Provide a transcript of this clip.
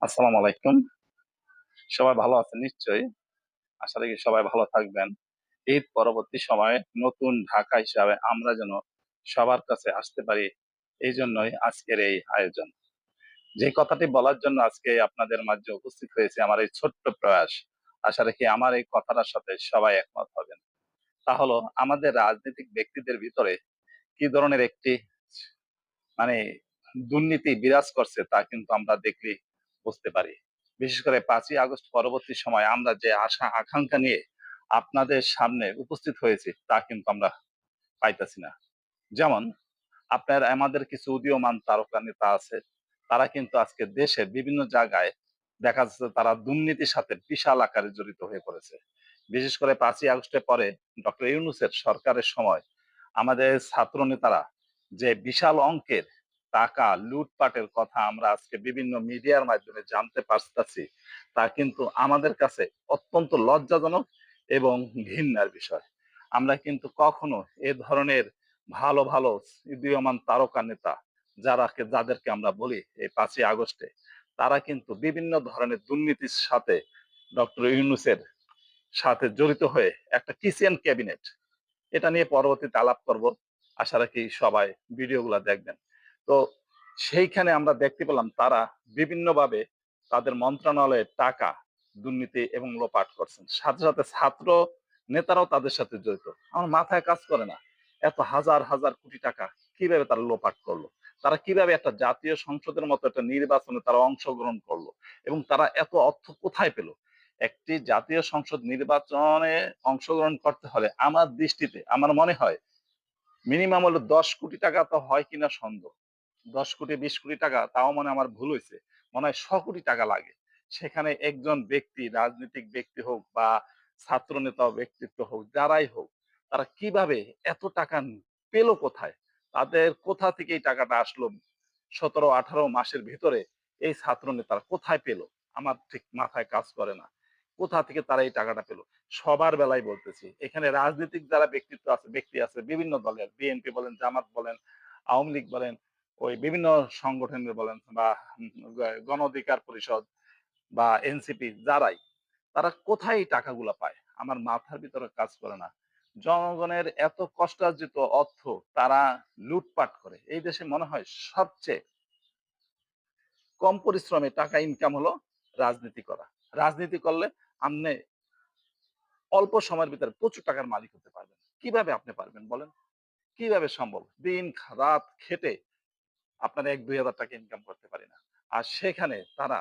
আসসালামু আলাইকুম। সবাই ভালো আছেন নিশ্চয়ই। আশা রাখি সবাই ভালো থাকবেন। ঈদ পরবর্তী সময়ে নতুন ঢাকা হিসাবে আমরা যেন সবার কাছে আসতে পারি, এইজন্যই আজকের এই আয়োজন। যে কথাটি বলার জন্য আজকে আপনাদের মাঝে উপস্থিত হয়েছে আমার এই ছোট্ট প্রয়াস। আশা রাখি আমার এই কথাটার সাথে সবাই একমত হবেন। তা হলো আমাদের রাজনৈতিক ব্যক্তিদের ভিতরে কি ধরনের একটি মানে দুর্নীতি বিরাজ করছে তা কিন্তু আমরা দেখলেই বুঝতে পারি। বিশেষ করে ৫ই আগস্ট পরবর্তী সময়ে আমরা যে আশা আকাঙ্ক্ষা নিয়ে আপনাদের সামনে উপস্থিত হয়েছি তা কিন্তু আমরা পাইতাছি না। যেমন আপনার আমাদের কিছু উদীয়মান তারকা নেতা আছে। তারা কিন্তু আজকে দেশের বিভিন্ন জায়গায় দেখা যাচ্ছে তারা দুর্নীতির সাথে বিশাল আকারে জড়িত হয়ে পড়েছে। বিশেষ করে ৫ই আগস্টের পরে ডক্টর ইউনূসের সরকারের সময় আমাদের ছাত্র নেতারা যে বিশাল অঙ্কের টাকা লুটপাটের কথা আমরা আজকে বিভিন্ন মিডিয়ার মাধ্যমে জানতে পারতাছি, তা কিন্তু আমাদের কাছে অত্যন্ত লজ্জাজনক এবং ঘৃণার বিষয়। আমরা কিন্তু কখনো এ ধরনের ভালো, ভালো উদীয়মান তারকা নেতা যাদেরকে আমরা বলি এই ৫ই আগস্টে, তারা কিন্তু বিভিন্ন ধরনের দুর্নীতির সাথে ডক্টর ইউনূসের সাথে জড়িত হয়ে একটা কিচেন ক্যাবিনেট এটা নিয়ে পরবর্তীতে আলাপ করব। আশা রাখি সবাই ভিডিওগুলা দেখবেন। তো সেইখানে আমরা দেখতে পেলাম তারা বিভিন্নভাবে তাদের মন্ত্রণালয়ের টাকা দুর্নীতি এবং লোপাট করছেন। সাথে, সাথে ছাত্র নেতারাও তাদের সাথে জড়িত। আমার মাথায় কাজ করে না। এত হাজার, হাজার কোটি টাকা কিভাবে তারা লোপাট করলো? তারা কিভাবে একটা জাতীয় সংসদের মতো একটা নির্বাচনে তারা অংশগ্রহণ করলো? এবং তারা এত অর্থ কোথায় পেল? একটি জাতীয় সংসদ নির্বাচনে অংশগ্রহণ করতে হলে আমার দৃষ্টিতে আমার মনে হয় মিনিমাম হলো ১০ কোটি টাকা তো হয় কিনা সন্দেহ। ১০ কোটি ২০ কোটি টাকা তাও মনে হয় আমার ভুল হইছে। মনে হয় ১০০ কোটি টাকা লাগে। সেখানে একজন ব্যক্তি রাজনৈতিক ব্যক্তি হোক বা ছাত্র নেতা ব্যক্তিত্ব হোক, যারাই হোক, তারা কিভাবে এত টাকা পেল কোথায়? তাদের কোথা থেকে এই টাকাটা আসলো? ১৭-১৮ মাসের ভিতরে এই ছাত্র নেতারা কোথায় পেল? আমার ঠিক মাথায় কাজ করে না। কোথা থেকে তারা এই টাকাটা পেল? সবার বেলায় বলতেছি। এখানে রাজনীতিক যারা ব্যক্তি আছে বিভিন্ন দলের, বিএনপি বলেন, জামাত বলেন, আওয়ামী লীগ বলেন, ওই বিভিন্ন সংগঠনের বলেন বা গণ অধিকার পরিষদ বা এনসিপি যারাই, তারা কোথায় এই টাকাগুলা পায়? আমার মাথার ভিতরে কাজ করে না। জনগণের এত কষ্টার্জিত অর্থ তারা লুটপাট করে। এই দেশে মনে হয় সবচেয়ে কম পরিশ্রমে টাকা ইনকাম হলো রাজনীতি করা। রাজনীতি করলে আপনি অল্প সময়ের ভিতরে প্রচুর টাকার মালিক হতে পারবেন। কিভাবে আপনি পারবেন বলেন? কিভাবে সম্ভব? দিন রাত খেটে আপনার ১-২ হাজার টাকা ইনকাম করতে পারি না। আর সেখানে তারা